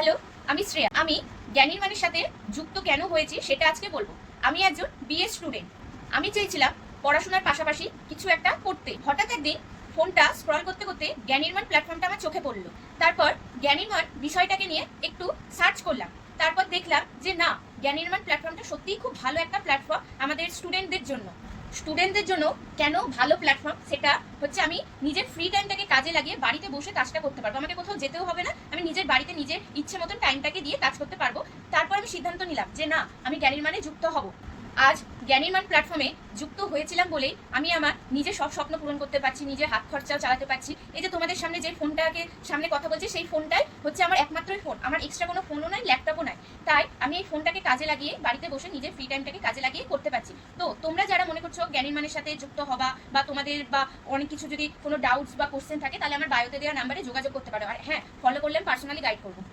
Hello, আমি শ্রেয়া। আমি জ্ঞানীর মানের সাথে যুক্ত কেন হয়েছি সেটা আজকে বলবো। আমি একজন বিএ স্টুডেন্ট। আমি চেয়েছিলাম পড়াশোনার পাশাপাশি কিছু একটা করতে। হঠাৎ একদিন ফোনটা স্ক্রল করতে করতে জ্ঞানীর মান প্ল্যাটফর্মটা আমার চোখে পড়লো। তারপর জ্ঞানীর মান বিষয়টাকে নিয়ে একটু সার্চ করলাম। তারপর দেখলাম যে না, জ্ঞানীর মান প্ল্যাটফর্মটা সত্যিই খুব ভালো একটা প্ল্যাটফর্ম আমাদের স্টুডেন্টদের জন্য কেন ভালো প্ল্যাটফর্ম সেটা হচ্ছে আমি নিজের ফ্রি টাইমটাকে কাজে লাগিয়ে বাড়িতে বসে কাজটা করতে পারবো। আমাকে কোথাও যেতেও হবে না, আমি নিজের বাড়িতে নিজের ইচ্ছে মতন টাইমটাকে দিয়ে কাজ করতে পারবো। তারপর আমি সিদ্ধান্ত নিলাম যে না, আমি জ্ঞানীর মানে যুক্ত হব। আজ জ্ঞানীর মান প্ল্যাটফর্মে যুক্ত হয়েছিলাম বলেই আমি আমার নিজের সব স্বপ্ন পূরণ করতে পারছি, নিজের হাত খরচাও চালাতে পারছি। এই যে তোমাদের সামনে যে ফোনটাকে সামনে কথা বলছি, সেই ফোনটাই হচ্ছে আমার একমাত্রই ফোন। আমার এক্সট্রা কোনো ফোনও নাই, ল্যাপটপও নাই। তাই আমি এই ফোনটাকে কাজে লাগিয়ে বাড়িতে বসে নিজের ফ্রি টাইমটাকে কাজে লাগিয়ে করতে পারছি। তো তোমরা যারা মনে করছো জ্ঞানীর মানের সাথে যুক্ত হবা বা তোমাদের বা অনেক কিছু যদি কোনো ডাউটস বা কোশ্চেন থাকে, তাহলে আমার বায়োতে দেওয়া নাম্বারে যোগাযোগ করতে পারো। আর হ্যাঁ, ফলো করলে পার্সোনালি গাইড করবো।